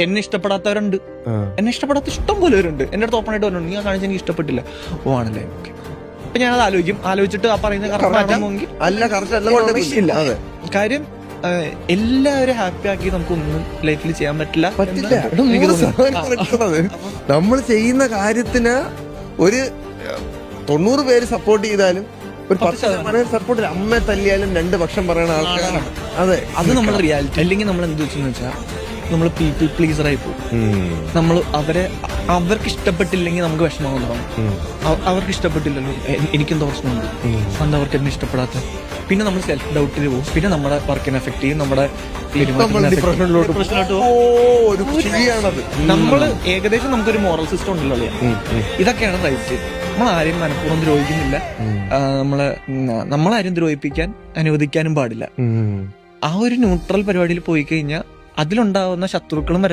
എന്നെ ഇഷ്ടപ്പെടാത്തവരുണ്ട്, എന്നെ ഇഷ്ടപ്പെടാത്ത ഇഷ്ടം പോലെ പേരുണ്ട്. എന്റെ അടുത്ത് ഓപ്പൺ ആയിട്ട് പറഞ്ഞിട്ടുണ്ട്, നീ കാണിച്ച എനിക്ക് ഇഷ്ടപ്പെട്ടില്ല. ഓ ആണല്ലേ, ഓക്കെ. അപ്പൊ ഞാനത് ആലോചിച്ചിട്ട് ആ പറയുന്ന കാര്യം എല്ലാവരും ഹാപ്പി ആക്കി നമുക്കൊന്നും ലൈഫിൽ ചെയ്യാൻ പറ്റില്ല. നമ്മൾ ചെയ്യുന്ന കാര്യത്തിന് ഒരു 90 പേര് സപ്പോർട്ട് ചെയ്താലും ഒരു 10% സപ്പോർട്ട്, അമ്മയെ തല്ലിയാലും 2 പക്ഷം പറയുന്ന ആൾക്കാരാണ്. അതെ, അത് നമ്മുടെ റിയാലിറ്റി. അല്ലെങ്കിൽ നമ്മൾ എന്ത് വെച്ചെന്ന് വെച്ചാൽ നമ്മൾ പീപ്പിൾ പ്ലീസർ ആയി പോകും. നമ്മൾ അവർക്ക് ഇഷ്ടപ്പെട്ടില്ലെങ്കിൽ നമുക്ക് വിഷമം തുടങ്ങും. അവർക്ക് ഇഷ്ടപ്പെട്ടില്ലല്ലോ, എനിക്കെന്തോ പ്രശ്നമുണ്ട്, അന്ന് അവർക്ക് എന്നെ ഇഷ്ടപ്പെടാത്ത. പിന്നെ നമ്മൾ സെൽഫ് ഡൗട്ടിൽ പോകും. പിന്നെ നമ്മുടെ വർക്കിനെ എഫക്ട് ചെയ്യും, നമ്മുടെ നമ്മൾ ഏകദേശം നമുക്കൊരു മോറൽ സിസ്റ്റം ഉണ്ടല്ലോ. ഇതൊക്കെയാണ് റൈറ്റ്. നമ്മൾ ആരെയും മനഃപൂർവ്വം ദ്രോഹിക്കുന്നില്ല, നമ്മളാരും ദ്രോഹിപ്പിക്കാൻ അനുവദിക്കാനും പാടില്ല. ആ ഒരു ന്യൂട്രൽ പരിപാടിയിൽ പോയി കഴിഞ്ഞാൽ അതിലുണ്ടാവുന്ന ശത്രുക്കളും